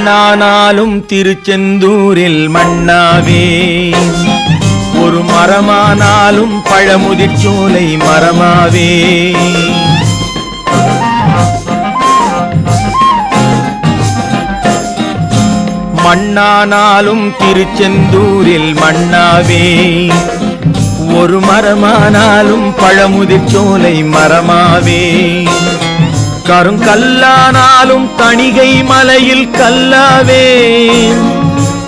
மண்ணானாலும் திருச்செந்தூரில் மண்ணாவே, ஒரு மரமானாலும் பழமுதிர்ச்சோலை மரமாவே. மண்ணானாலும் திருச்செந்தூரில் மண்ணாவே, ஒரு மரமானாலும் பழமுதிர்ச்சோலை மரமாவே. கருங்கல்லானாலும் தணிகை மலையில் கல்லாவே,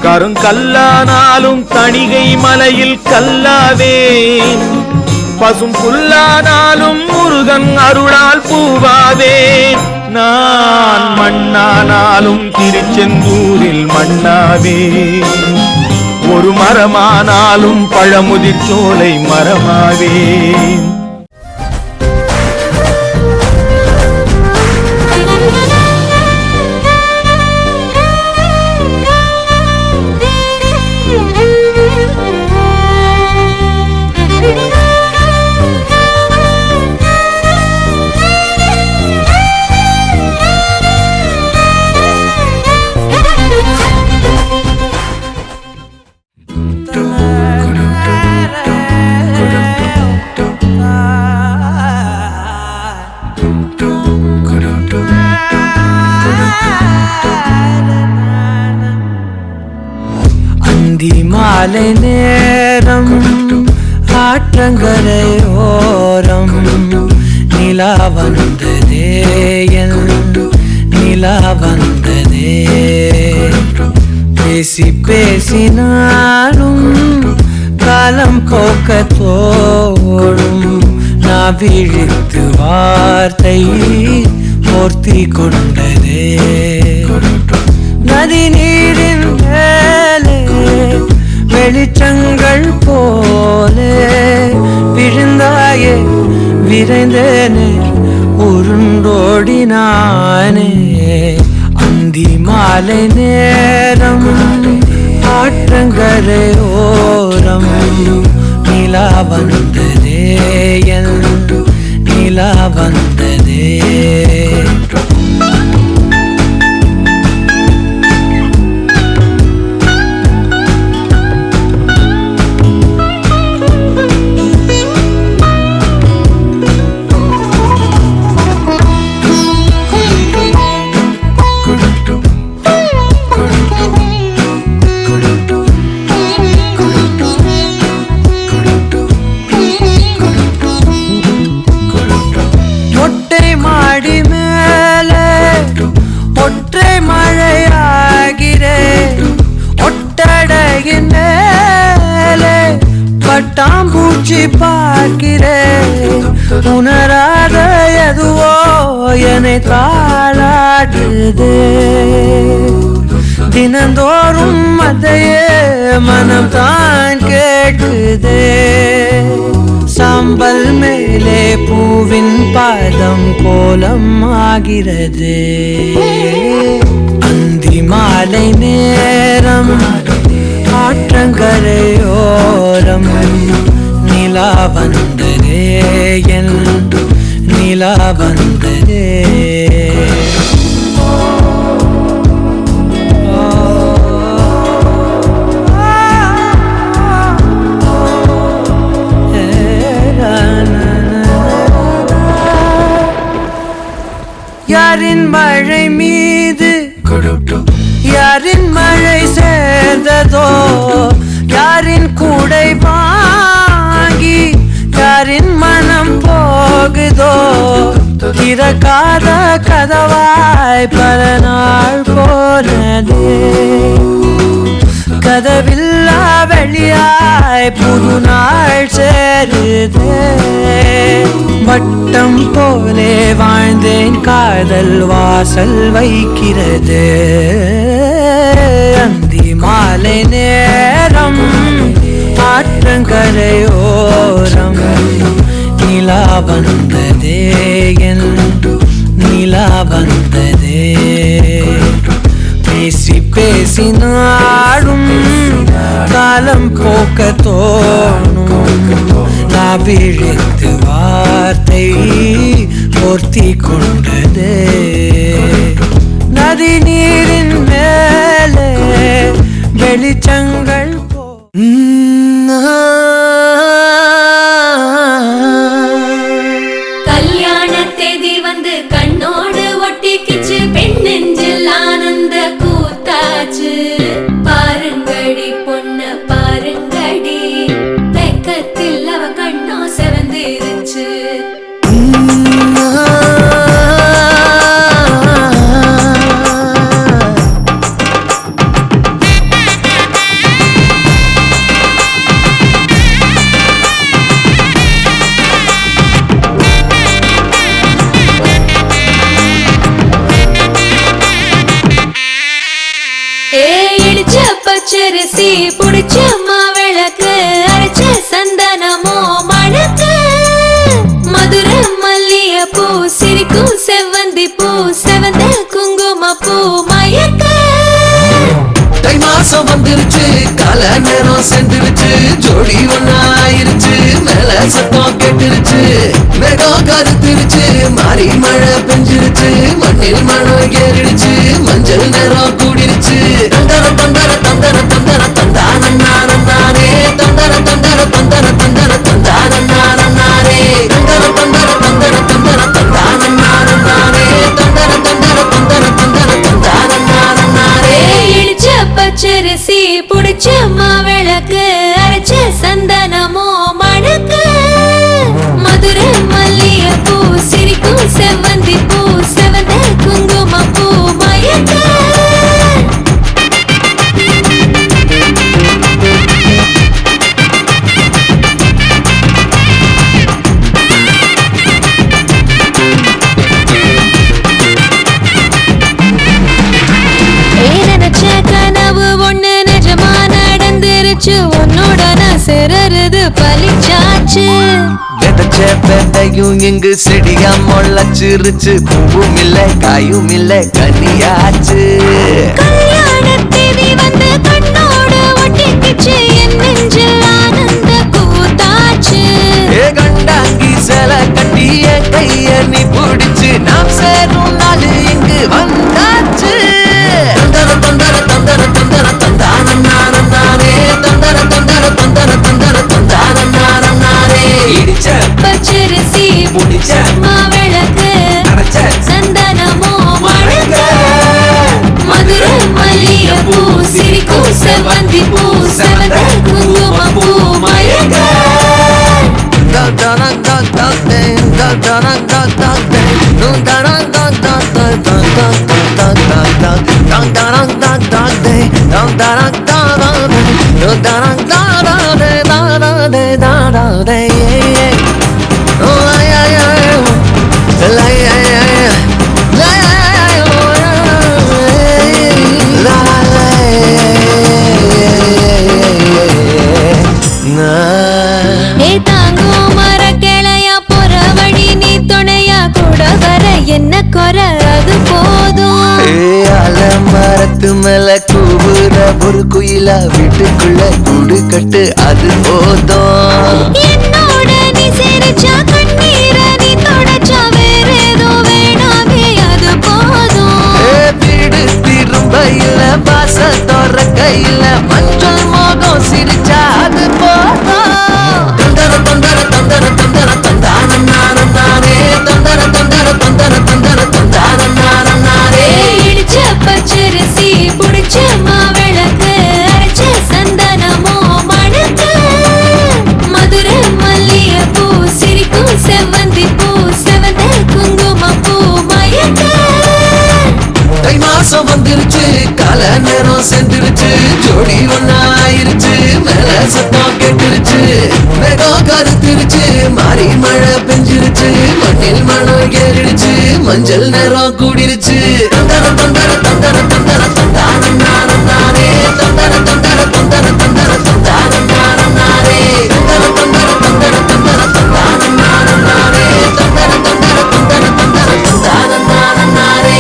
கருங்கல்லானாலும் தணிகை மலையில் கல்லாவே. பசும் புல்லானாலும் முருகன் அருளால் பூவாவே. நான் மண்ணானாலும் திருச்செந்தூரில் மண்ணாவே, ஒரு மரமானாலும் பழமுதிர்ச்சோலை மரமாவே. மாலை நேரம் ஆற்றங்கரையோரம் நிலா வந்ததே, நிலா வந்ததே. பேசி பேசினாலும் காலம் போக்க தோடும், நான் விழித்து வார்த்தை போர்த்தி கொண்டதே. நதி நீரின் மேலே வெளிச்சங்கள் போலே விழுந்தாயே, விரைந்தேனே உருண்டோடினானே. அந்தி மாலை நேரம் ஆற்றங்கரையோரம் நிலா வந்ததே, நிலா வந்ததே. பட்டாம்பூச்சி பார்க்கிறேன், உணராத எதுவோ என்னை தாளாடுதே. தினந்தோறும் அதையே மனம் தான் கேட்குதே. சாம்பல் மேலே பூவின் பாதம் கோலம் ஆகிறது. அந்தி மாலை நேரம் ஆற்றங்கரையோரம் நிலா வந்ததே, நிலா வந்ததே. யாரின் மழை மீது யாரின் மழை சேர்ந்ததோ, யாரின் கூடை வாங்கி யாரின் மனம் போகுதோ. திறக்காத கதவாய் பல நாள் போனதே, கதவில்லா வெளியாய் புது நாள் சேருதே. வட்டம் போலே வாழ்ந்தேன், காதல் வாசல் வைக்கிறது. அந்தி மாலை நேரம் ஆற்றங்கரையோரம் நிலா வந்ததே, நிலா வந்ததே. பேசி பேசினாலும் காலம் போக்க தோணும், நான் விழித்து வார்த்தை போர்த்தி கொண்டதே. நதி நீரின் மேல் வெளிச்சங்கள் போ கல்யாண தேதி வந்து கண்ணோடு ஒட்டிக்கிச்சு பெண் நெஞ்சில் ஆனந்த கூத்தாச்சு பாருங்கடி பொண்ண பாருங்கடி வெக்கத்தில் அவ கண்ணோ செவந்திருச்சு பச்சரிசி புடிச்ச மாவிளக்கு அரைச்ச சந்தனமோ மணக்கு மதுர மல்லிய பூ சிரிக்கும் செவ்வந்தி பூ செவந்த குங்கும பூ மயக்க தை மாசம் வந்துருச்சு கால நேரம் சென்றுருச்சு ஜோடி ஒன்னாயிருச்சு மேல சத்தம் கெட்டுருச்சு மேகம் கருத்துருச்சு மாறி மழை பெஞ்சிருச்சு மண்ணில் மனம் ஏறிடுச்சு மஞ்சள் நேரம் கூடிருச்சு தந்தர தந்தர தந்தர தந்தர தந்தானே தந்தர தந்தர தந்தர தந்தர தந்தானே தந்தர தந்தர தந்தர தந்தர தந்தானே தந்தர தந்தர தந்தர தந்தர தந்தானே இடிச்ச பச்சரிசி புடிச்ச மாவிளக்கு அரைச்ச சந்தனமோ மணக்கு மதுர மல்லிய பூ சிரிக்கும் செவ்வந்தி பூ செவந்த குங்கும பூ மயக்க உன்னோட நான் சிறருது பலிச்சாச்சு விதைச்ச பேட்டையும் இங்கு செடியா முளைச்சிருச்சு பூவும் இல்ல காயும் இல்ல கனியாச்சு கல்யாண தேதி வந்து கண்ணோடு ஒட்டிக்கிச்சு என் நெஞ்சில் ஆனந்த கூத்தாச்சு கண்டாங்கி சில கட்டிய கைய நீ பிடிச்சு நாம் சேரும் நாள் இங்கு வந்தாச்சு தந்தர தந்தர தந்தர தந்தர தந்தானே தந்தர தந்தர தந்தர தந்தர தந்தானே இடிச்ச பச்சரிசி புடிச்ச மாவிளக்கு அரைச்ச சந்தனமோ மணக்க மதுர மல்லிய பூ சிரிக்கும் செவ்வந்தி பூ செவந்த குங்கும பூ மயக்க என்ன குறை அது போதும் மரத்து மேல கூவுற ஒரு குயிலா வீட்டுக்குள்ள கூடு கட்டு அது போதும் என்னோட நீ சிரிச்சா கண்ணீர நீ தொடச்சா வேற ஏதோ வேணாமே அது போதும் வீடு திரும்ப இல்ல பாச தோற கையில மஞ்சள் மோகம் சிரிச்சா அது போதும் தந்தர தந்தர தந்தர தந்தர தந்தானே தந்தர தந்தர தந்தர தந்தர தந்தானே இடிச்ச பச்சரிசி புடிச்ச மாவிளக்கு அரைச்ச சந்தனமோ மணக்க மதுர மல்லிய பூ சிரிக்கும் செவ்வந்தி பூ செவந்த குங்கும பூ மயக்க தை மாசம் வந்துருச்சு கால நேரம் சென்றுருச்சு ஜோடி ஒன்னாயிருச்சு மேல சத்தம் கெட்டுருச்சு மேகம் கருத்துருச்சு மாறி மழை பெஞ்சிருச்சு மண்ணில் மனம் ஏறிடுச்சு மஞ்சள் நேரம் கூடிருச்சு தந்தர தந்தர தந்தர தந்தர தந்தானே தந்தர தந்தர தந்தர தந்தர தந்தானே தந்தர தந்தர தந்தர தந்தர தந்தானே தந்தர தந்தர தந்தர தந்தர தந்தானே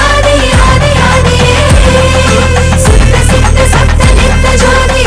ஆதி ஆதி ஆதி சித்த சித்த சத்த நித்த ஜோதி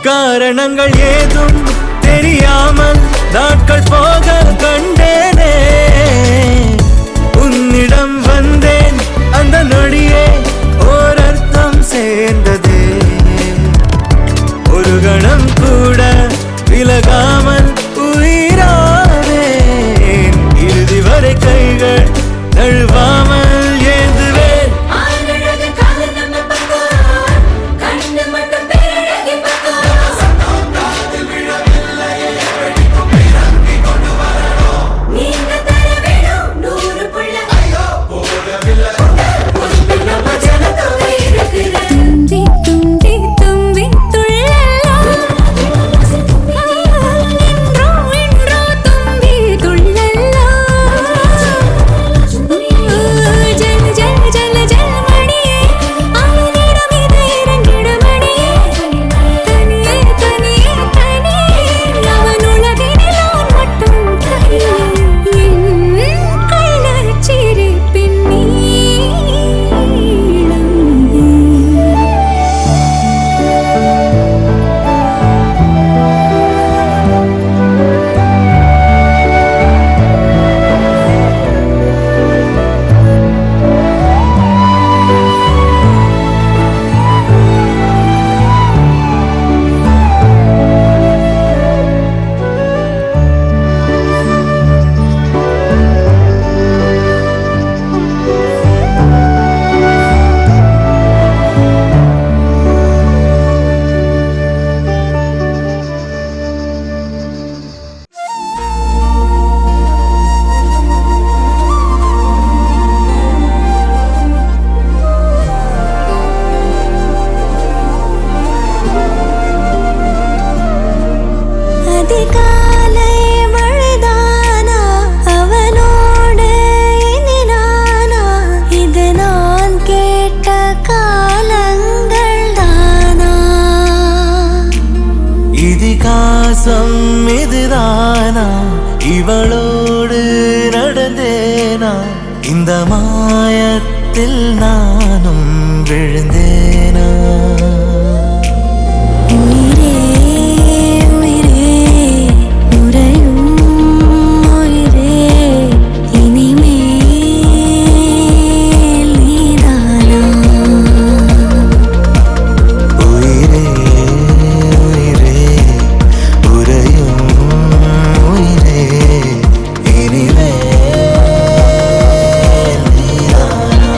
காரணங்கள் ஏதும் தெரியாமல் நாட்கள் போக கண்டேனே, உன்னிடம் வந்தேன் அந்த நொடியே ஓர் அர்த்தம் சேர்ந்ததே, ஒரு கணம் கூட விலகாமல் உயிரானேன், இறுதி வரை கைகள் தழுவாமல் ஏந்துவேன். நீங்க மாசம் இதுதானா இவளோடு நடந்தேனா இந்த மாயத்தில் நானும் விழுந்தேனா உயிரே உயிரே உறையும் உயிரே இனிமேல் நீதானா உயிரே உயிரே உறையும் உயிரே இனிமேல் நீதானா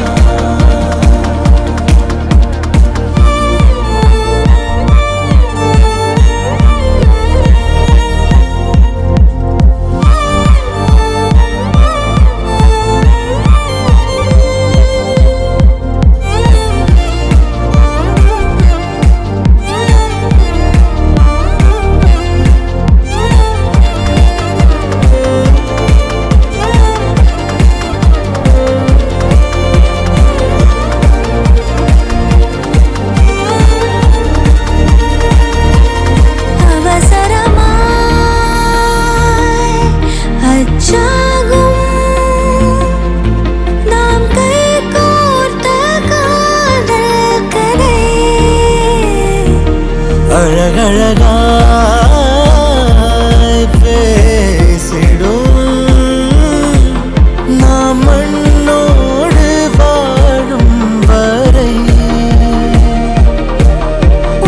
அவசரமாய் அச்சாகும் நாம் கைகோர்த்த காதல் கதை அழகழகாய் பேசிடும் நாம் மண்ணோடு வாழும் வரை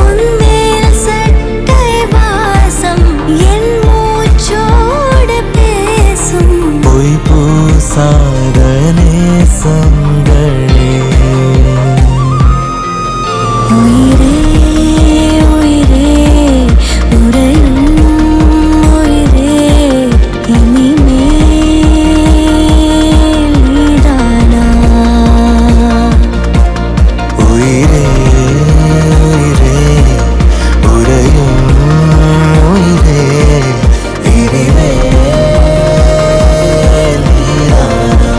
உன்மேல் சட்டை வாசம் என் மூச்சோடு பேசும் பொய் பூசாத நேசங்களே உயிரே உயிரே உறையும் உயிரே இனிமேல் நீதானா உயிரே உயிரே உறையும் உயிரே இனிமேல் நீதானா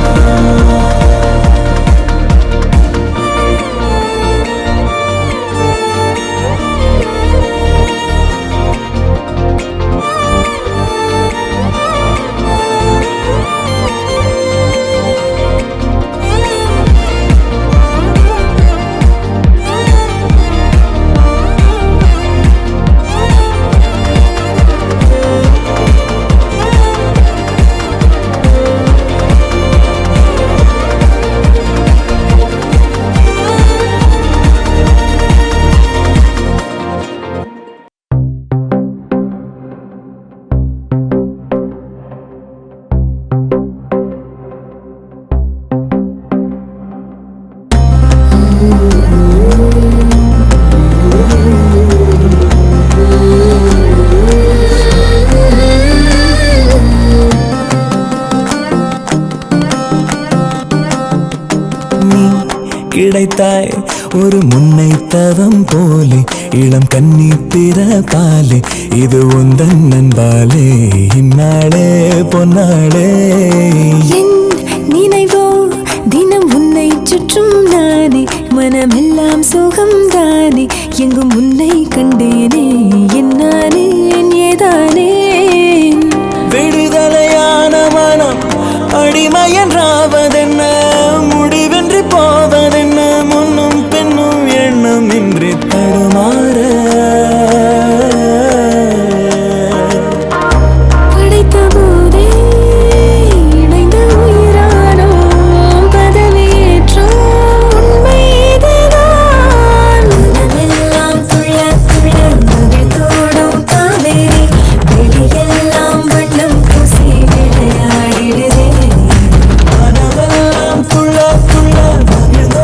நீ கிடைத்தாய் ஒரு முன்னை தவம் போலே இளம் கன்னி பிறப்பாலே இது உந்தன் நண்பாலே இந்நாளே பொன்னாளே என் நினைவோ தினம் உன்னை சுற்றும் நானே மனமெல்லாம் சுகம்தானே எங்கும் உன்னை கண்டேனே என்னானே ஏதானே விடுதலையான மனம் அடிமை என்றாவதென்ன முடிவென்று போவதென்ன முன்னும் பின்னும் எண்ணம் இன்றி தடுமாற படைத்த போதே இணைந்த உயிரானோம் பதவியேற்றோம் உண்மை இதுதான் மனமெல்லாம் துள்ள துள்ள மகிழ்ந்தோடும் காவேரி வெளியெல்லாம் வண்ணம் பூசி விளையாடிடுதே மனமெல்லாம் துள்ள துள்ள மகிழ்ந்து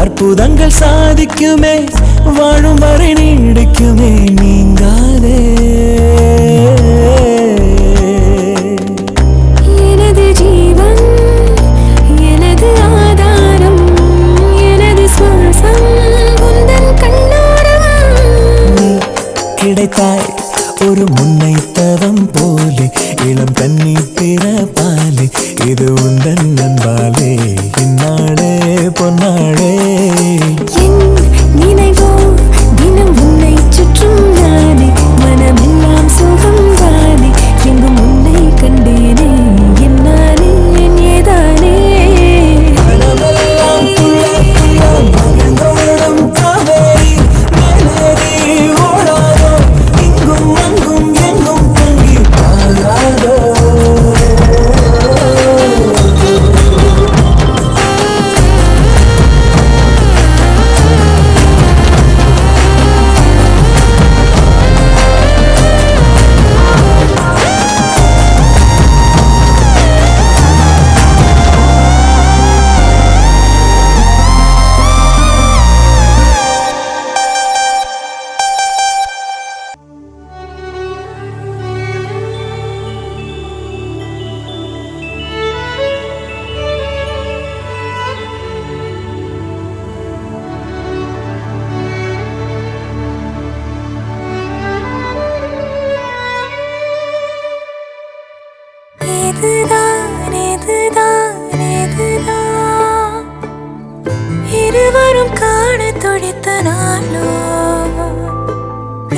அற்புதங்கள் சாதிக்குமே வாழும் வரை நீடிக்குமே நீங்காதே எனது ஜீவன் எனது ஆதாரம் எனது சுவாசம் உந்தன் கண்ணோரம் நீ கிடைத்தாய் ஒரு முன்னை தவம் போலே இளம் கண்ணி பிறப்பாலே இது உந்தன் நண்பாலே இந்நாடே பொன்னாடே என் நினைவோ தினம் உன்னை சுற்றும் நானே மனமெல்லாம் சுகம் தானே எங்கும் உன்னை கண்டேனே என்னானே என் ஏதானே மனமெல்லாம் துள்ள துள்ள மகிழ்ந்தோடும் காவேரி மேலேறி ஓடாதோ இங்கும் அங்கும் எங்கும் தங்கி பாராதோ இதுதான் இதுதான் இதுதான் இருவரும் காண துடித்த நாளோ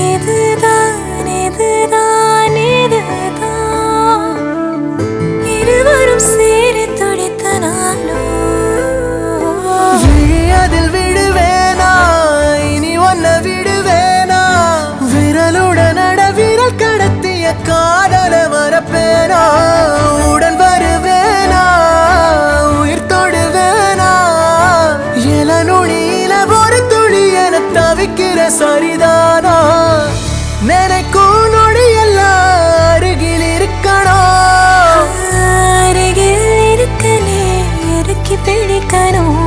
இதுதான் இதுதான் இதுதான் இருவரும் சேர துடித்த நாளோ விழியதில் விடுவேனா இனி ஒன்ன விடுவேனா விரலுடன் விரல் கடத்திய காதல மறப்பேனா உடன் வருவேனா உயிர் தொடுவேனா இள நுனியில ஒரு துளி என தவிக்கிற சரிதானா நினைக்கும் நொடியெல்லாம் அருகில் இருக்கணும் அருகில் இருக்கனே இறுக்கி பிடிக்கணும்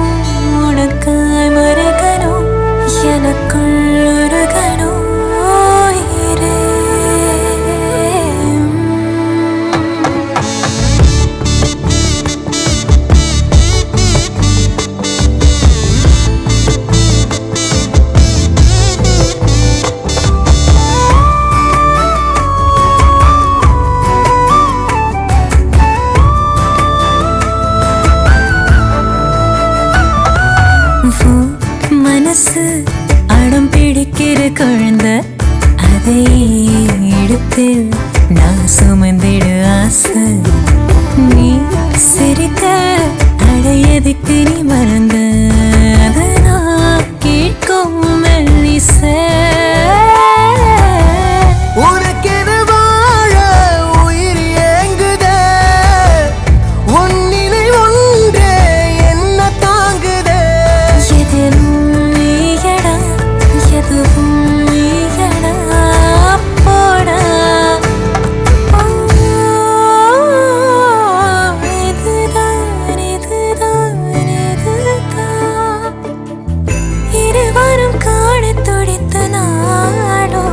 உனக்காய் மறக்கணும் எனக்குள் உருகணும் உயிரே. மனசு அடம் பிடிக்கிற குழந்தை அதை எடுத்து நான் சுமந்திடு ஆசை நீ சிரிக்க அடையதுக்கு நீ மறந்த அதை நான் கேட்கும் மெல்லிசை உனக்கென வாழ உயிர் ஏங்குதே உன் நிலை ஒன்றே என்ன தாங்குதே எதிலும் நீயடா எதுவும் நீயடா போடா இதுதான் இதுதான் இதுதான் இருவரும் காண துடித்த நாடோ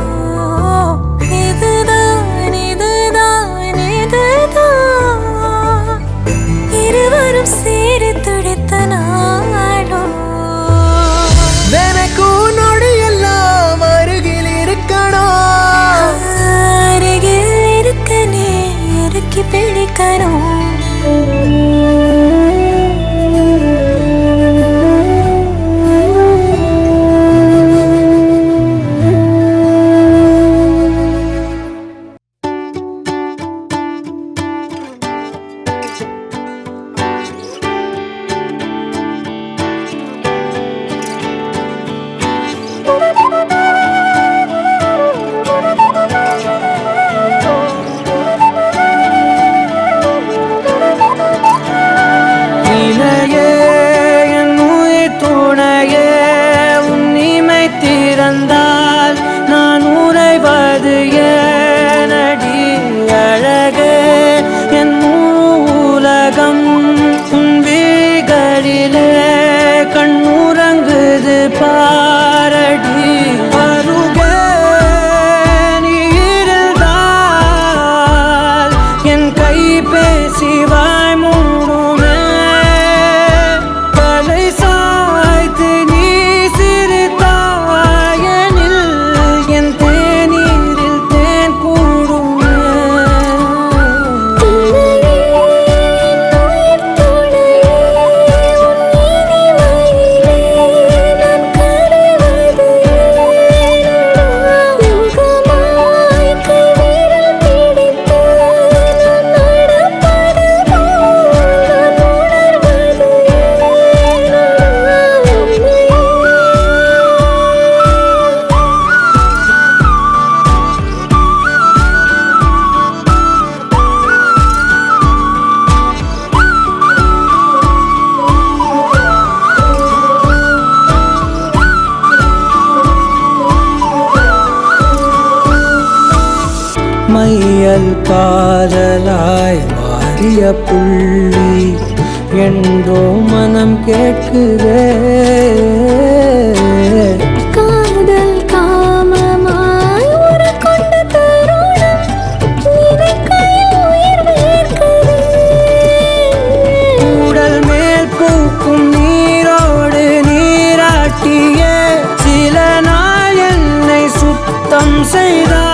இதுதான் இதுதான் இதுதான் இருவரும் சேர துடித்த நாடோ நினைக்கும் நொடியெல்லாம் அருகில் இருக்கணும் அருகில் இருக்கனே இறுக்கி பிடிக்கணும் மையல் காதலாய் மாறிய புள்ளி என்றோ மனம் கேட்குதே. காதல் காமமாய் உருக்கொண்ட தருணம் நினைக்கையில் உயிர் வேர்க்குதே. உடல் மேல் பூக்கும் நீரோடு நீராட்டியே சில நாள் என்னை சுத்தம் செய்தார்.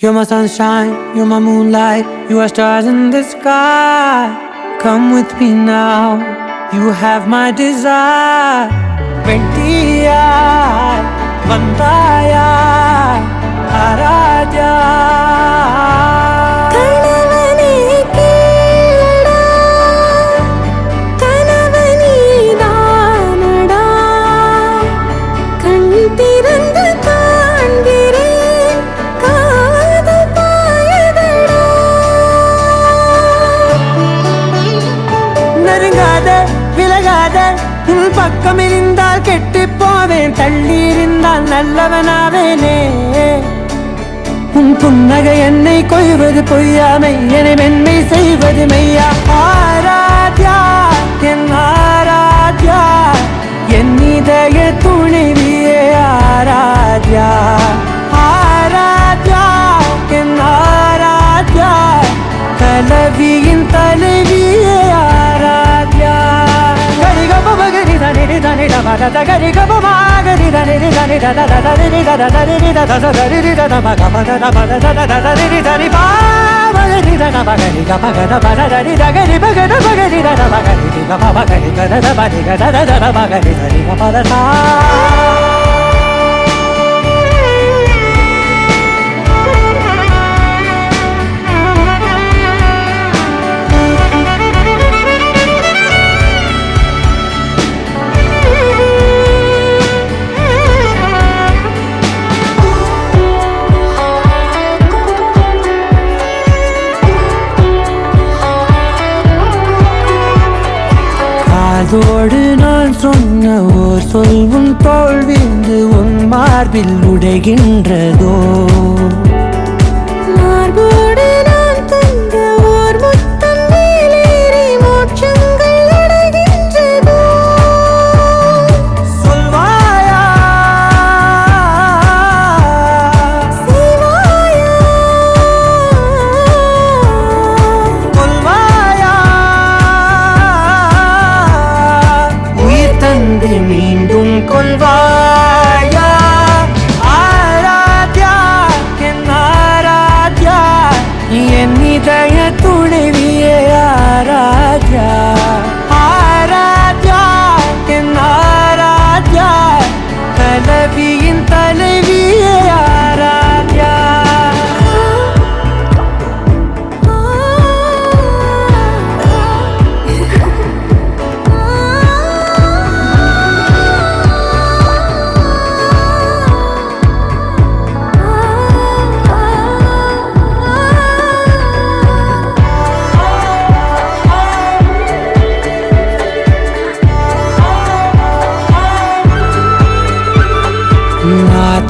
You're my sunshine, you're my moonlight, you are stars in the sky. Come with me now, you have my desire. Vendiya, Vandaya, Aradya. கணவனே கேளடா, கணவனே தானடா, கண் திறந்து காண்கிறேன் காதல் பாயதடா. நெருங்காத விலகாத உன் பக்கம் இருந்தால் கெட்டுப் போவேன், தள்ளி இருந்தால் நல்லவனாவேனே. உன் புன்னகை என்னை கொய்வது பொய்யாமை, என்னை மென்மை செய்வது மெய்யா. ஆராத்யா என் ஆராத்யா, என் இதய துணைவியே ஆராத்யா. ஆராத்யா என் ஆராத்யா, கலவியின் தலைவியே ஆராத்யா. கரிகபமகரி தனிரி தனிட மகத கரிகபமாகரி தனிரி தனிட ததரி ததரி ததரி ததமகமத பததரி தரி பாவகரி ததமகரி கமகத பதரி தகரி பகத பகரி ததமகரி கமகரி கதத பரி கதத ததமகரி தரி கமதா. அதோடு நான் சொன்ன ஓர் சொல்வும் தோல்விந்து உன் மார்பில் உடைகின்றதோ. மார்போடு நான் தந்த ஓர் முத்தம் மேலேறி மோட்சங்கள் அடைகின்றதோ. சொல்வாயா சிவாயா சொல்வாயா, உயிர் தந்து மீண்டும் கொள்வாயா. ஆராத்யா என்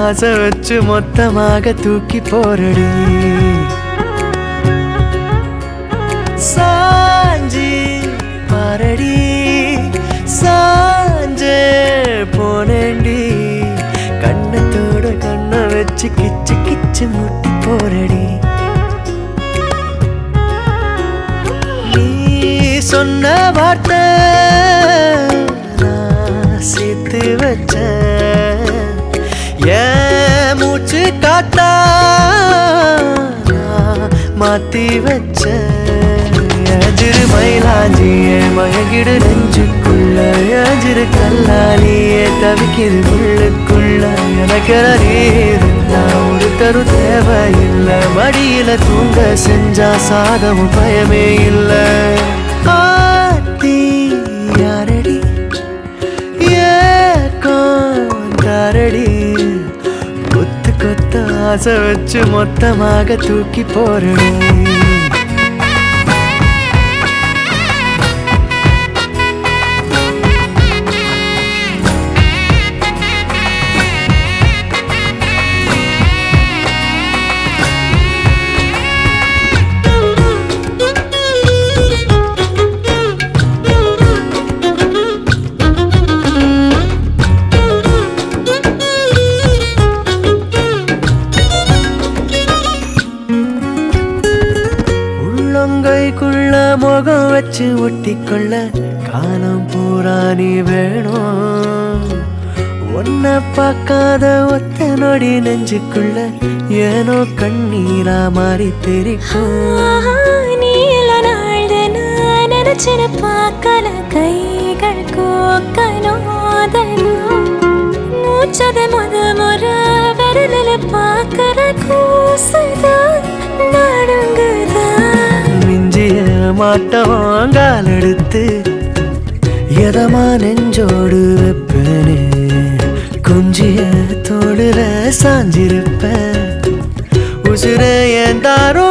ஆசை வச்சு மொத்தமாக தூக்கி போரடி சாஞ்சி பாரடி சாஞ்சே போனேண்டி கண்ணத்தோட கண்ணை வச்சு கிச்சு கிச்சு முட்டி போரடி நீ சொன்ன வார்த்தை நான் சேர்த்து வச்சேன் ஏன் மூச்சு காத்தா நான் மாத்தி வச்சேன் அஜிரு மயிலாஞ்சியே மயங்கிடு நெஞ்சுக்குள்ள அஜிரு கல்லாலியே தவிக்கிது உள்ளுக்குள்ள எனக்கென நீருந்தா ஒரு தரு தேவையில்லை மடியில தூங்க செஞ்சா சாதமும் பயமே இல்லை ஆத்தி யாரடி ஏக்காரடி கொத்து கொத்த ஆசை வச்சு மொத்தமாக தூக்கி போறடி உள்ளங்கைக்குள்ள முகம் வச்சு ஒட்டிக்கொள்ள காலம் பூரா நீ வேணும் ஒன்ன பார்க்காத ஒத்த நொடி நெஞ்சுக்குள்ள ஏனோ கண்ணீரா மாறி தெரிக்கும் நீல நாள் நான் நினைச்சின பார்க்கல கைகள் கோக்கனோதலும் மூச்சத முற விரலில் பார்க்கற கூசுதான் நடுங்குதான் மிஞ்சிய மாட்டவாங்கால் எடுத்து எதமா நெஞ்சோடு வெப்பனே கொஞ்சிய தோடுல சாஞ்சிருப்பேன் உசுர ஏன் தாரோ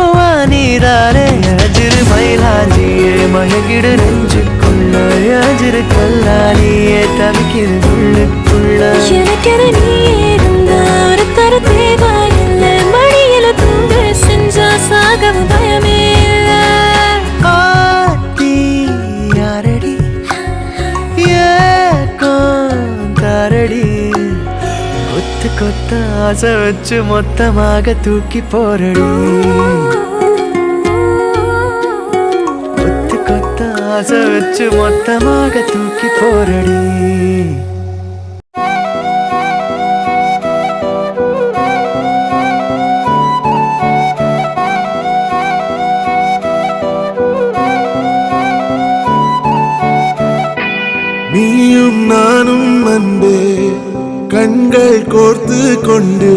நீதாரே அஜிரு மயிலாஞ்சியே மயங்கிடு நெஞ்சுக்குள்ள அஜிரு கல்லாலியே தவிக்கிது உள்ளுக்குள்ள எனக்கென நீ இருந்தா ஒரு தரு தேவையில்லை மடியில தூங்க செஞ்சா சாகவும் பயமே இல்லை ஆத்தி யாரடி ஏக்காரடி கொத்து கொத்த ஆசை வச்சு மொத்தமாக தூக்கி போரடி கொத்து கொத்த ஆசை வச்சு மொத்தமாக தூக்கி போரடி நீயும் நானும் அன்பே கண்கள் கோர்த்து கொண்டு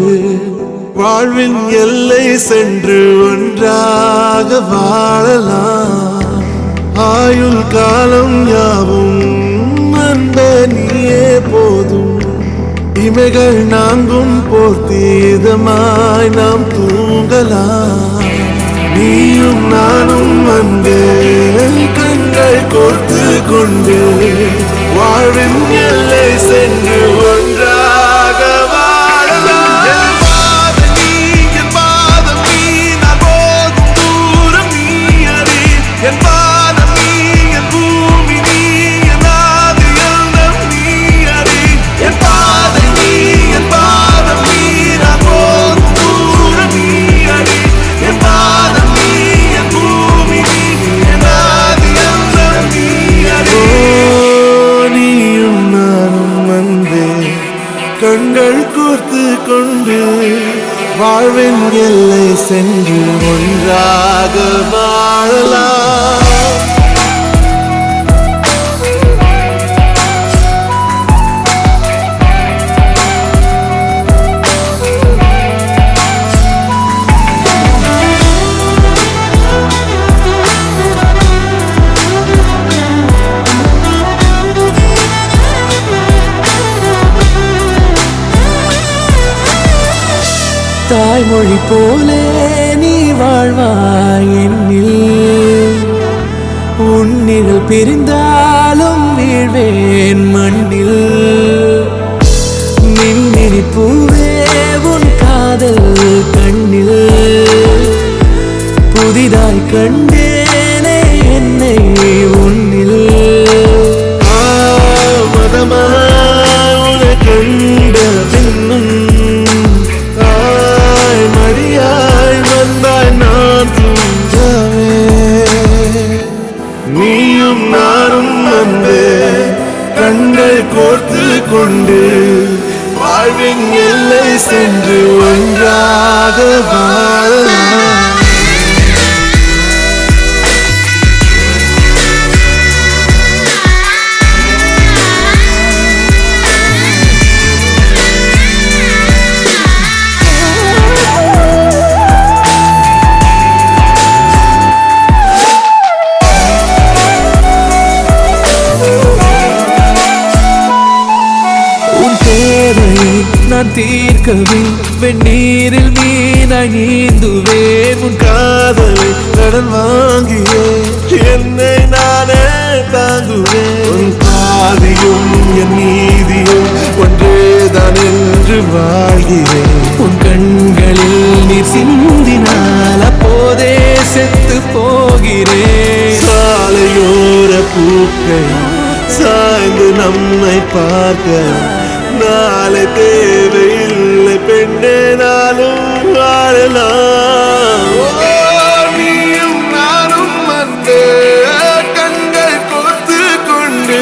வாழ்வின் எல்லை சென்று ஒன்றாக வாழலாம் ஆயுள் காலம் யாவும் அன்பே நீயே போதும் இமைகள் நான்கும் போர்த்தீதமாய் நாம் தூங்கலாம் நீயும் நானும் அன்பே கண்கள் கோர்த்து கொண்டு வாழ்வின் எல்லை சென்று ஒன்றாக வாழலாம் என் பாதம் நீ நான் போகும் தூரம் நீ அறி என் பாதம் நீ என் பூமி நீ என் ஆதி எல்லாம் நீ அறி என் பாதம் நீ நான் போகும் தூரம் நீ அறி என் பாதம் நீ என் பூமி நீ என் ஆதி எல்லாம் நீ அறி நீயும் நானும் வந்தே கண்கள் கோர்த்து கொண்டு வாழ்வின் எல்லை சென்று ஒன்றாக வாழலாம் தாய்மொழி போலே நீ வாழ்வாய் என்னில் உன்னில் பிரிந்தாலும் வீழ்வேன் மண்ணில் நின்னினி பூவே கண்கள் கோர்த்து கொண்டு வாழ்வின் எல்லை சென்று ஒன்றாக வாழலாம். நான் தீர்க்கவே வெந்நீரில் மீனாய் நீந்துவேன். உன் காதலை கடன் வாங்கியே என்னை நானே தாங்குவேன். உன் பாதியும் என் நீதியும் ஒன்றேதான் என்று வாழ்கிறேன். உன் கண்களில் நீர் சிந்தினால் அப்போதே செத்து போகிறேன். சாலையோர பூக்கள் சாய்ந்து நம்மை பார்க்க நாளை தேவையில்லை பெண்ணே, நானும் வாழலாம். நீயும் நானும் வந்து கண்கள் கோர்த்து கொண்டு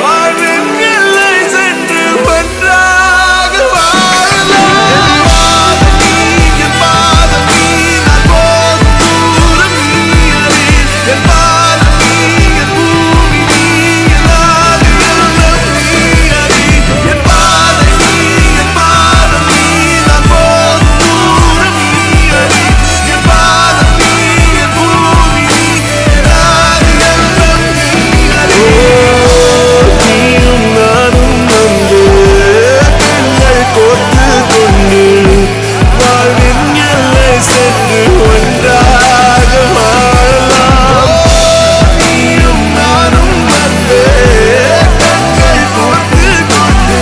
வாழ்வின் எல்லை சென்று ஒன்றாக வாழலாம். என் பாதம் நீ, நான் போகும் தூரம் நீ அறி. என் பாதம் நீ, என் பூமி நீ, என் ஆதி எல்லாம் நீ அறி. என் பாதை நீ, என் பாதம் நீ, நான் போகும் தூரம் நீ அறி. என் பாதம் நீ, என் பூமி நீ, என் ஆதி எல்லாம் நீ அறி. நீயும் நானும் வந்து கண்கள் கோர்த்து கொண்டு வாழ்வின் எல்லை சென்று ஒன்றாக வாழலாம். நீயும் நானும் வந்து கண்கள் கோர்த்து கொண்டு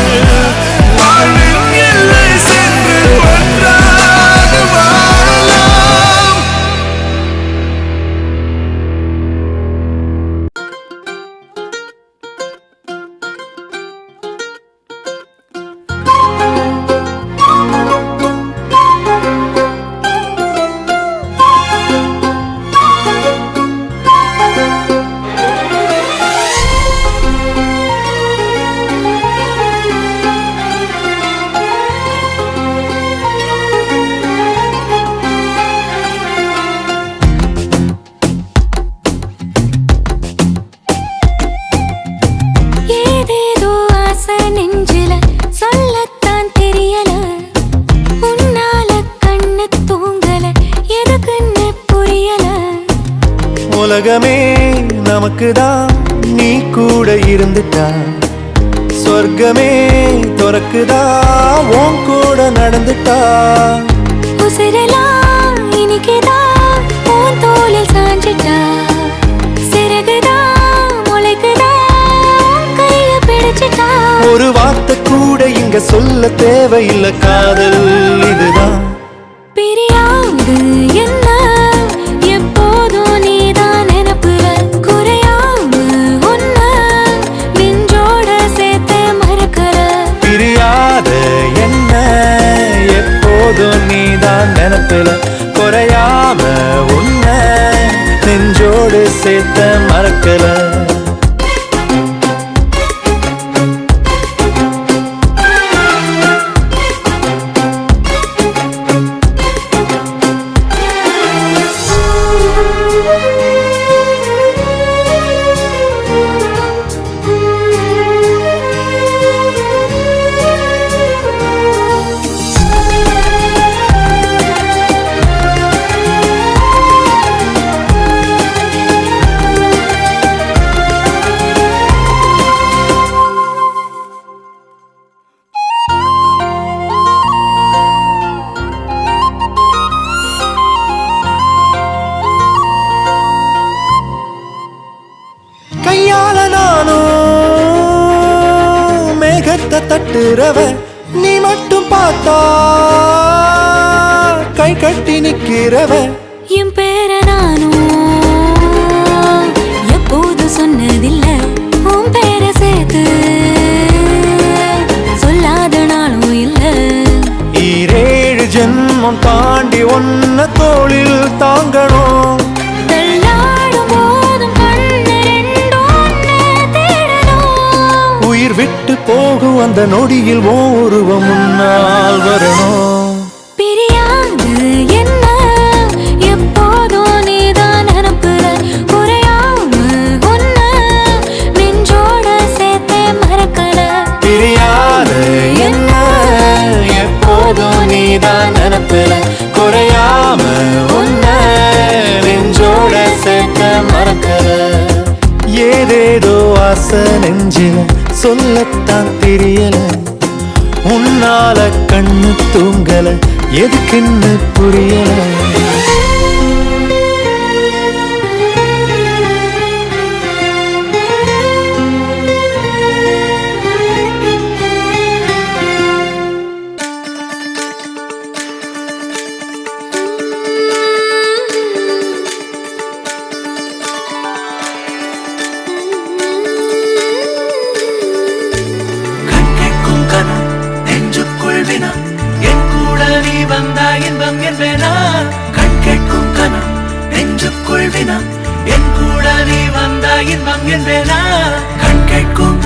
வாழ்வின் எல்லை சென்று ஒன்றாக வாழலாம். ஏதேதோ ஆசை நெஞ்சில சொல்லத்தான் தெரியல. உன்னால கண்ணு தூங்கல, எதுக்குன்னு புரியல. உலகமே நமக்குதான் நீ கூட இருந்துட்டா. சொர்க்கமே துறக்குதா உன் கூட நடந்துட்டா. உசிரெல்லாம் இனிக்குதான் உன் தோளில் சாஞ்சிட்டா. சிறகுதான் முளைக்குதா உன் கைய பிடிச்சிட்டா. ஒரு வார்த்தை கூட இங்க சொல்ல தேவையில்லை, காதல் இதுதான். பிரியாது என்ன எப்போதும் நீதான் நினப்புல. குறையாம உன்ன நெஞ்சோட சேர்த்து மறக்கல. பிரியாத என்ன எப்போதும் நீதான் நினைப்பில. குறையாம உன்னை நெஞ்சோடு சேர்த்த மறக்கல. கையால நானும் மேகத்தை தட்டுறவ, நீ மட்டும் பார்த்தா கை கட்டி நிக்கிறவ. என் பேர நானும் எப்போது சொன்னதில்ல. உன் பேர சேர்த்து சொல்லாத நாளும் இல்ல. ஈரேழு ஜென்மம் தாண்டி ஒன்ன தோளில் தாங்கணும். தள்ளாடும் போதும் கண்ணு ரெண்டும் உன்னை தேடணும். உயிர் விட்டு போகும் அந்த நொடியில் உருவம் முன்னால் வரணும். பிரியாது என்ன எப்போதும் நீதான் அனுப்புற குறையாம ஒன்ன நெஞ்சோட சேர்த்தே மறக்கல. பிரியாது என்ன எப்போதும் நீதான் அனுப்புற குறையாம ஒன்ன நெஞ்சோட சேர்த்த மறக்கல. ஏதேதோ ஆசை நெஞ்சில சொல்லத்தான் தெரியல, உன்னால கண்ணு தூங்கல, எதுக்குன்னு புரியல. இன்பம் என்பேனா கண் கேட்கும் கனம் நெஞ்சுக்குள் வினா என் கூட நீ வந்தா இன்பம் என்பேனா கண் கேட்கும்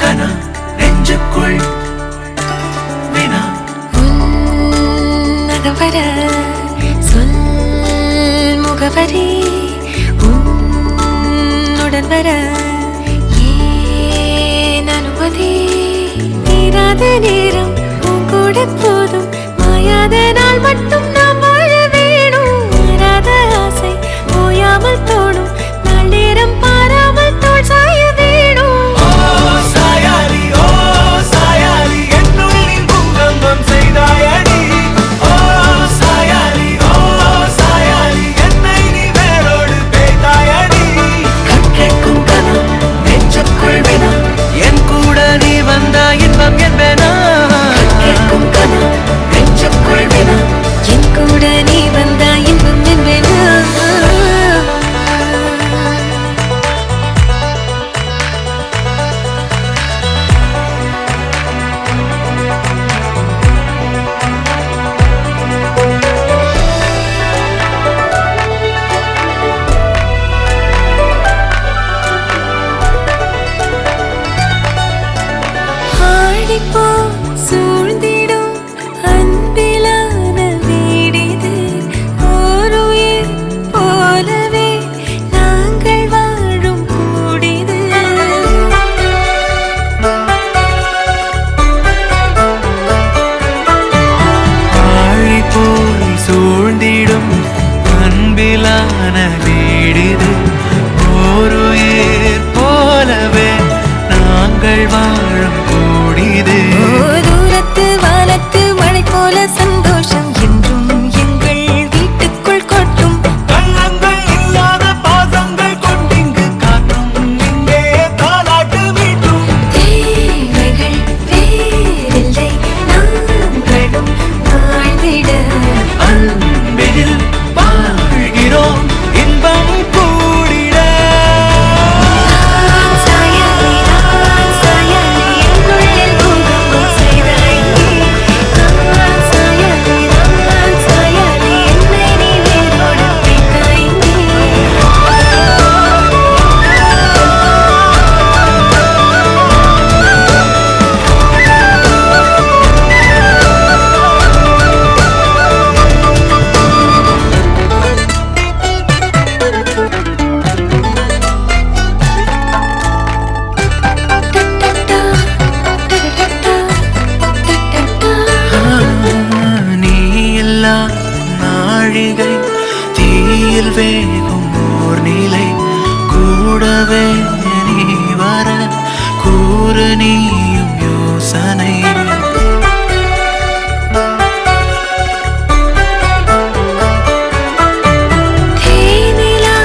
கனம் நெஞ்சுக்குள் வினா. வர சொல் முகவரி உன்னுடன் வர ஏன் அனுமதி தீராத நேரம் கூட போதும் மாயாத நாள் மட்டும் நாம் வாழ வேணும். மாறாத ஆசை ஓயாமல் தோணும் நாள் நேரம் பாராமல் தோல் சாய வேணும். சாயாரி ஓ சாயாரி என்னுள்ளில் பூகம்பம் செய்தாயடி. ஓ சாயாரி என்னை நீ வேரோடு பேய்தாயடி. கண் கேட்கும் கனம் நெஞ்சுக்குள் வினா என் கூட நீ வந்தா இன்பம் என்பேனா என் கூட நீ வந்தா இன்பம் என்பேனா. ஆடிப்போ சூழ்ந்திடும் அன்பிலான வீடிது ஒரு உயிர் போலவே நாங்கள் வாழும் கூடிது. ஆழி போய் சூழ்ந்திடும் அன்பிலான வீடிது ஒரு உயிர் போலவே நாங்கள் வாழும் கூடிது. தூரத்து வானத்து மழை போல சந்தோஷம் என்றும் எங்கள் வீட்டுக்குள் கொட்டும். கள்ளங்கள் இல்லாத பாசங்கள் கொண்டிங்கு காற்றும் இங்கே தாலாட்டு மீட்டும். தேவைகள் வேறில்லை நாங்களும் வாழ்ந்திட அன்பில் வாழ்கிறோம் இன்பம் கூடிட. சாயாலே நான் சாயாலே என்னுள்ளில் பூகம்பம் செய்தாய் நீ. சாயாலே நான் சாயாலே என்னை நீ வேரோடு பிய்த்தாய் நீ. நீ எல்லா நாழிகை தீயில் வேகும் ஓர் நிலை கூடவே நீ வர கூறு நீயும் யோசனை. தேனிலா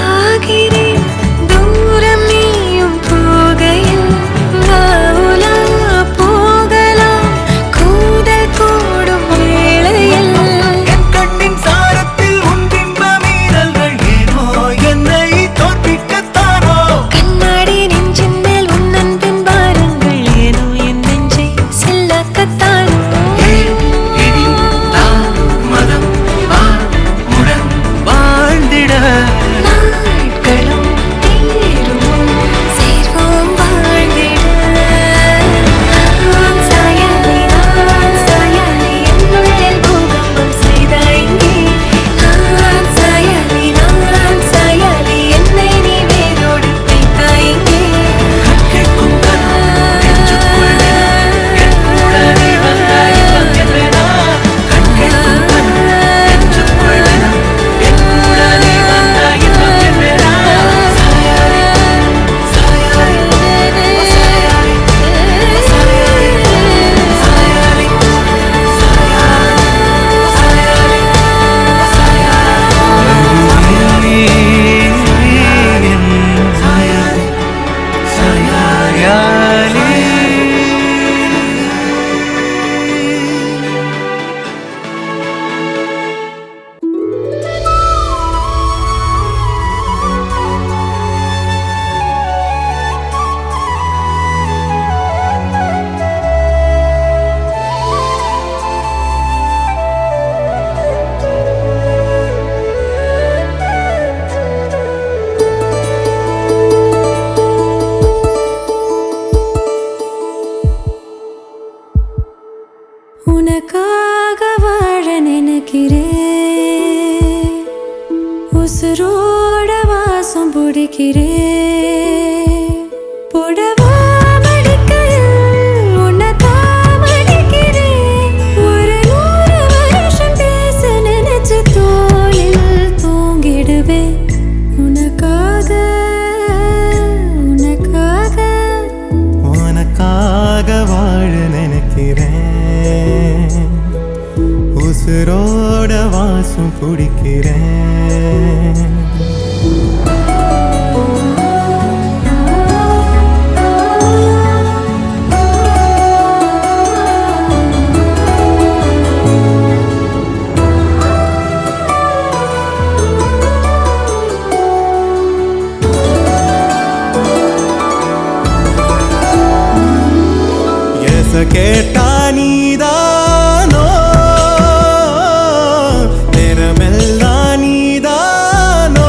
ஆகிறேன் தூரம் நீயும் போகையில் வாவுலா போகலாம் கூடல் கூடும் வேளையில். என் கண்ணின் சாரத்தில் உன் பிம்ப மீறல்கள் ஏனோ என்னை தோற்பிக்கத்தானோ. கண்ணாடி நெஞ்சின் மேல் உன் அன்பின் பாரங்கள் பிடிக்கிறேன் புடவா மடிக்கையில் உன்னைத்தான் மடிக்கிறேன் ஒரு 100 வருஷம் பேச நினைச்சு தோளில் தூங்கிடுவேன் உனக்காக உனக்காக உனக்காக வாழ நினைக்கிறேன் உசுரோட வாசம் பிடிக்கிறேன் கேட்டா நீதானோ நேரமெல்லாம் நீதானோ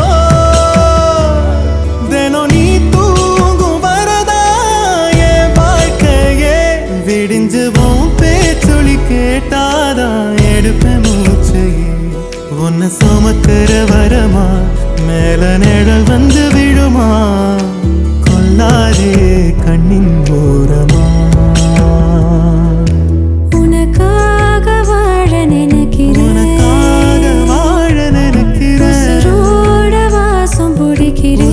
தினம் நீ தூங்கும் வரதா என் வாழ்க்கையே விடிஞ்சுவோம் பேச்சொலி கேட்டாதான் எடுப்பேன் மூச்சையே உன்னை சுமக்கிற வரமா மேல நிழல் வந்து விழுமா கொல்லாதே கண்ணின் ஓரமா உனக்காக வாழ நினைக்கிறேன் உசுரோட வாசம் பிடிக்கிறேன்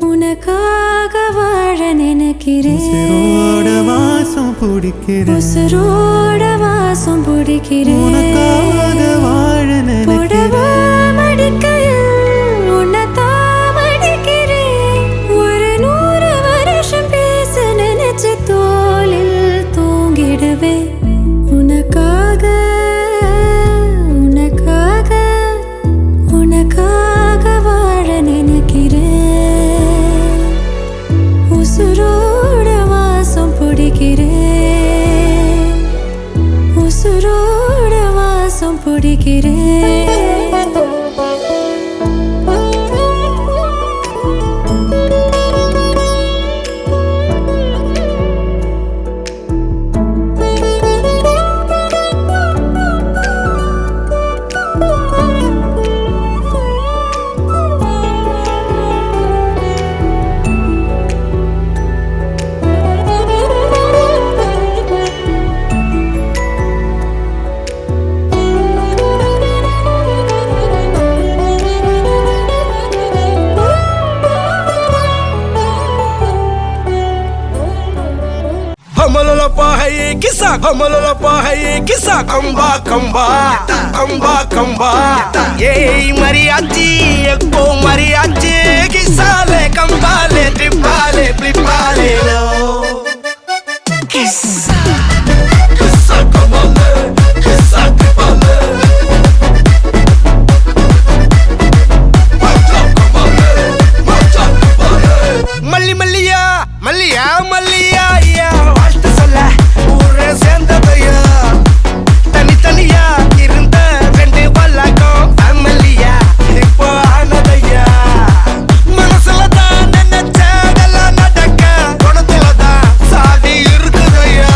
உனக்காக வாழ நினைக்கிறேன் உசுரோட வாசம் பிடிக்கிறேன் உசுரோட வாசம் பிடிக்கிறேன் உனக்காக வாழ புடவா நினைக்கிறேன் மடிக்கையில் உன்னைத்தான் மடிக்கிறேன் ஒரு 100 வருஷம் பேச நினைச்சு தோளில் தூங்கிடுவேன் உனக்காக உனக்காக உனக்காக வாழ நினைக்கிறேன் உசுரோட வாசம் பிடிக்கிறேன் உசுரோட வாசம் பிடிக்கிறேன் Kisa kamba Yey mariachi ekko mariachi Kisa le kambale tripale flipale lo Kisa kambale Kisa tripale Malli malliya malliya malliya ya வாழ்த்து சொல்ல ஊரே சேர்ந்ததையா தனி தனியா இருந்த 2 வல்லகம் ஃபேமிலியா இப்போ ஆனதையா மனசுல தான் நினைச்சதெல்லாம் நடக்க குணத்துல தான் சாதி இருக்குதையா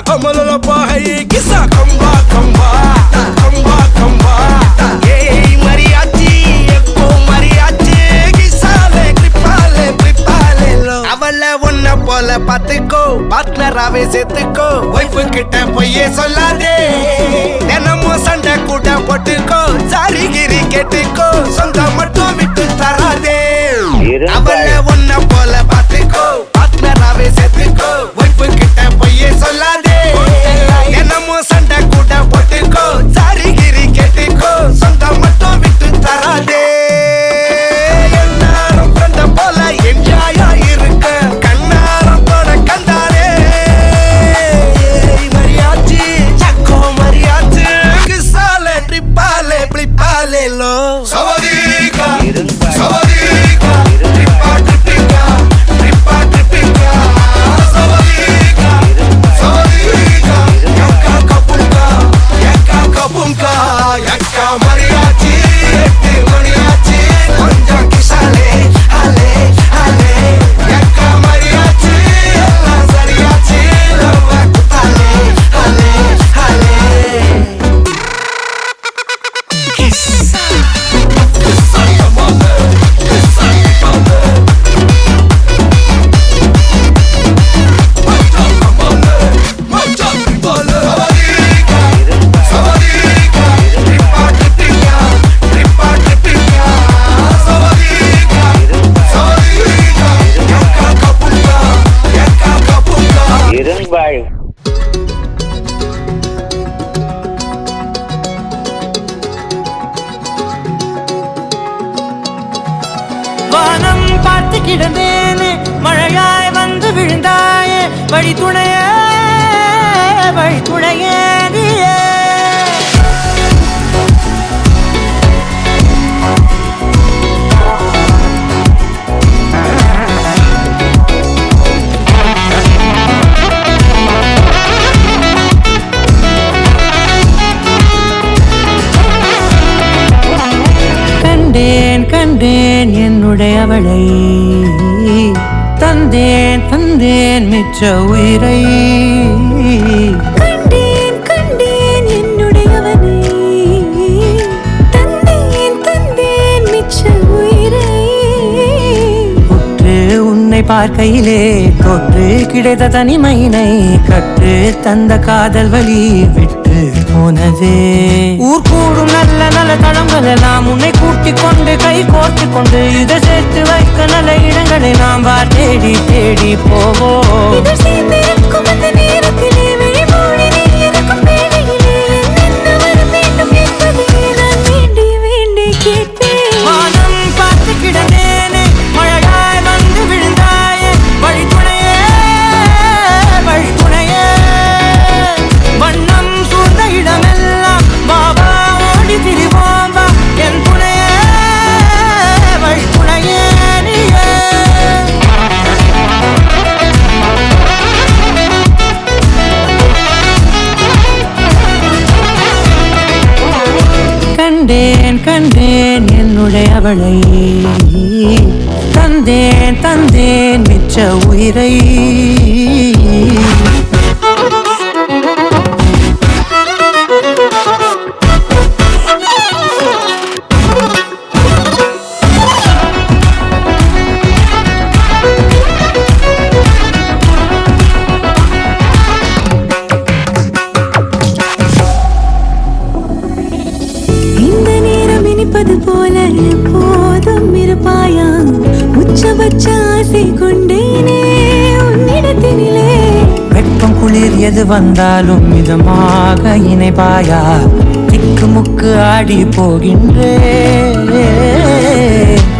Kamalapa, hey, kisa, kamba, kamba, kamba, kamba. Hey, mariachi, ekko mariachi, kisale, kripale, kripale lo. Avala unna pola pathukko, partnerave settukko, wife kitta poye sollade. Denamo sanda kuda pottukko, sari giri kettukko, sonda mattum vittu tarade. Avala unna pola pathukko, partnerave settukko, wife kitta poye sollade. Denamo sanda kuda pottukko, sari giri kettukko, sonda mattum vittu tarade. Ennarum kanda pola enjoy irukka, kannaram toda kandare. Mariachi, chakko mariachi, kisale, tripale, plipale lo. Savadika, savadika, tripa tripika, tripa tripika. Savadika, savadika, yakka kapunka, yakka kapunka, yakka mariachi, etti mariachi, konja kisale, ale, ale, yakka mariachi, ella sariachi, lava kutale, ale, ale. Kissa, kissa yamale, kissa yamale. Macha yamale, macha yamale. Savadika, savadika, tripa tripika, tripa tripika. Savadika, savadika, yakka kapunka, yakka kapunka. இரும்பாய் வானம் பார்த்து கிடந்தேனே, மழையாய் வந்து விழுந்தாயே, வழி துணையே, வழி துணையே நீயே. கண்டேன் கண்டேன் என்னுடையவளை, தந்தேன் தந்தேன் மிச்ச உயிரை. கண்டேன் கண்டேன் என்னுடையவனை, தந்தேன் தந்தேன் மிச்ச உயிரை. உற்று உன்னை பார்க்கையிலே தொற்று கிடைத்த தனிமையினை கற்று தந்த காதல் வழி விட்டு போனதே. ஊர் கூடும் நல்ல நல்ல தளங்கள் எல்லாம் உன்னை கூட்டிக் கொண்டு கை கோர்த்து கொண்டு இதை சேர்த்து வைக்க நல்ல இடங்களை நாம் வா தேடி தேடி போவோம். இதழ் சேர்ந்திருக்கும் அந்த நேரத்திலே விழிமூடி நீ இருக்கும் வேளையிலே என்னென்ன வர வேண்டும் என்பதை நான் வேண்டி வேண்டி கேட்பேன். வானம் பார்த்து கிடந்தேனே, மழையாய் வந்து விழுந்தாயே, வழி துணையே, வழி துணையே. வண்ணம் சூழ்ந்த இடமெல்லாம் பாபா ஓடி திரிவோம் வா, என் துணையே, வழி துணையே நீயே. கண்டேன் கண்டேன் என்னுடையவளை, தந்தேன் தந்தேன் மிச்ச உயிரை. இந்த நேரம் இனிப்பது போல எப்போதும் இருப்பாயா, உச்சபட்ச ஆசை கொண்டேனே உன்னிடத்தினிலே. வெட்கம் குளிர் எது வந்தாலும் மிதமாக இணைப்பாயா, திக்கு முக்கு ஆடி போகின்றே.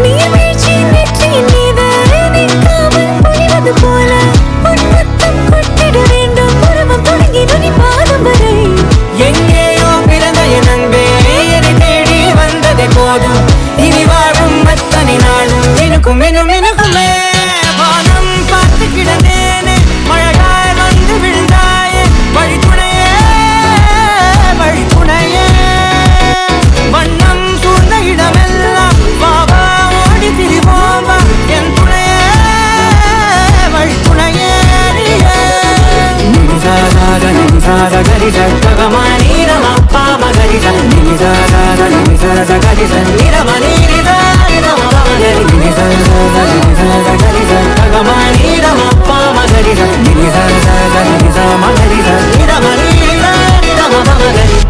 நீர்வீழ்ச்சியின் நெற்றியின் மீது நிற்காமல் பொழிவது போல உன் முத்தம் கொட்டிட வேண்டும், உருவம் தொடங்கி நுனி பாதம் வரை. எங்கேயோ பிறந்த என் அன்பே, என்னை தேடி வந்ததே போதும், இனி வாழும் அத்தனை நாளும் எனக்கும் எனும் எனக்குமே. வானம் பார்த்து கிடந்தேனே, மழையாய் வந்து விழுந்தாயே, வழி துணையே, வழி துணையே. வண்ணம் சூழ்ந்த இடமெல்லாம் sa gari sa ga ma ni da ma pa ma gari sa ni sa gari sa ni da ma ni da ma pa ma gari ni sa gari sa ga ma ni da ma pa ma gari sa ni sa ma gari sa ni da ma ni da ma pa ma gari.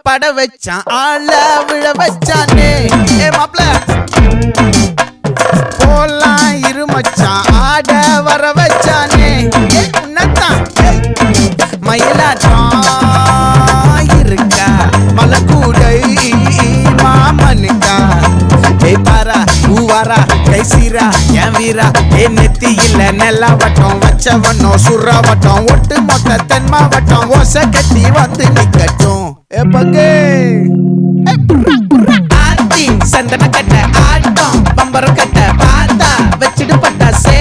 பட வச்சான் ஆள விழ வச்சானே மாப்ள போலாம் இரு மச்சான் ஆட வர வச்சானே உன்னத்தான் மயிலாட்டம் இருக்கா மலக்கூடை மாமனுக்கா பாரா ஊவாரா கைசீரா என் வீரா நெத்தி இல்ல நெல்லா வட்டம் வச்சவனோ சுறா வட்டம் ஒட்டு மொத்த தென் மாவட்டம் ஓசை கட்டி வந்து நிக்கட்டும் பங்கே ஆத்தி சந்தன கட்ட ஆட்டம் பம்பரம் கட்ட பார்த்தா வச்சிடு பட்டாசே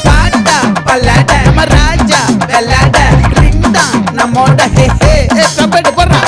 பாட்டா பல்லாட ராஜா வெள்ளாட ரிங் தான் நம்மோட ஹே ஹே கம்பெனி போடுறா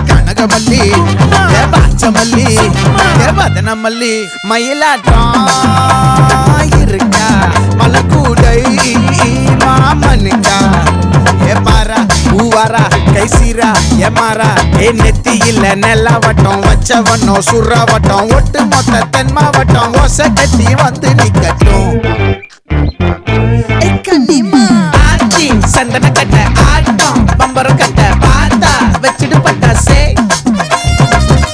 கனகமல்லி பாச்சமல்லி வதனமல்லி மயிலாட்டம் இருக்கா மலக்கூடை மாமனுக்கா ஏமாரா பூவாரா கைசீரா ஏமாரா நெத்தி இல்ல நெல்லாவட்டம் வச்சவட்டம் சுறாவட்டம் ஒட்டு மொத்த தென் மாவட்டம் ஓசை கட்டி வந்து நிக்கட்டும் ஆச்சி சந்தன கட்ட ஆட்டம் பம்பரம் கட்ட பார்த்தா வச்சிடு பட்டாசே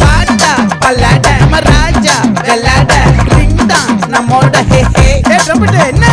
பாட்டா பல்லாட ராஜா வெள்ளாட ரிங் தான் நம்மோட ஹே ஹே என்ன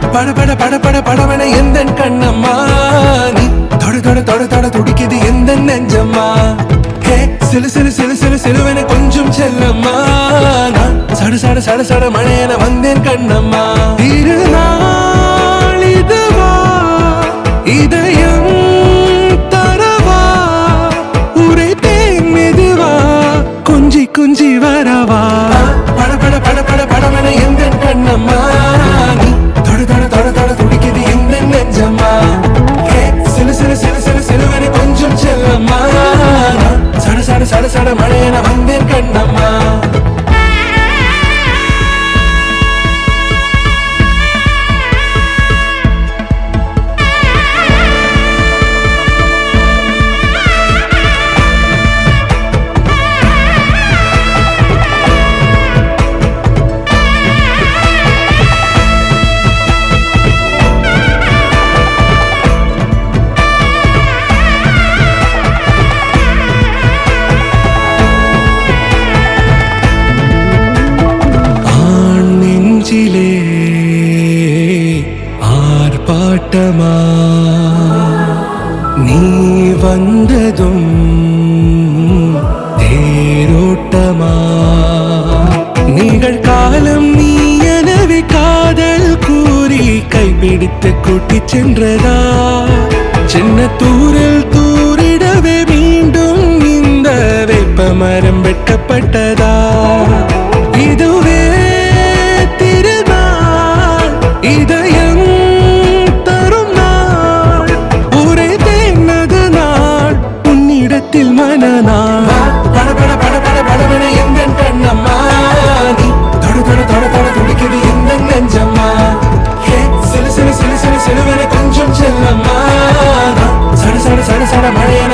பட பட பட படவன எந்தன் கண்ணம்மா நீ தொட தொட தொட தொட துடிக்குது எந்த நெஞ்சம்மா ஹே சிலு சிலு சிலு சிலு சிலுவன கொஞ்சம் செல்லம்மா நான் சட சட சட சட மழையன வந்தேன் கண்ணம்மா திருநாள் இதுவா இதயம் தரவா உரைத்தேன் மெதுவா கொஞ்சி கொஞ்சி வரவா பட பட பட பட படவன எந்தன் கண்ணம்மா நீ தொட தொட தொட தொட துடிக்குது எந்த நெஞ்சம்மா ஹே சிலு சிலு சிலு சிலு சிலுவன கொஞ்சம் செல்லம்மா சட சட சட சட மழையன வந்தேன் கண்ணம்மா ஆர்ப்பாட்டமா நீ வந்ததும் தேரோட்டமா நிகழ்காலம் நீ எனவே காதல் கூறி கைப்பிடித்து கூட்டிச் சென்றதா சின்ன தூரல் தூரி விடவே மீண்டும் இந்த வேப்ப மரம் வெட்டப்பட்டதா? இதுவே திருநாள், இதயம் தரும் நாள், ஒரே தேனது நாள், உன்னிடத்தில் மனநாள். பட பட பட பட படவென எந்தன் கண்ணம்மா, நீ தொட தொட தொட தொட துடிக்குது இந்த நெஞ்சம்மா. ஹே சிலு சிலு சிலு சிலு சிலுவென கொஞ்சம் செல்லம்மா, சட சட சட சட மழையென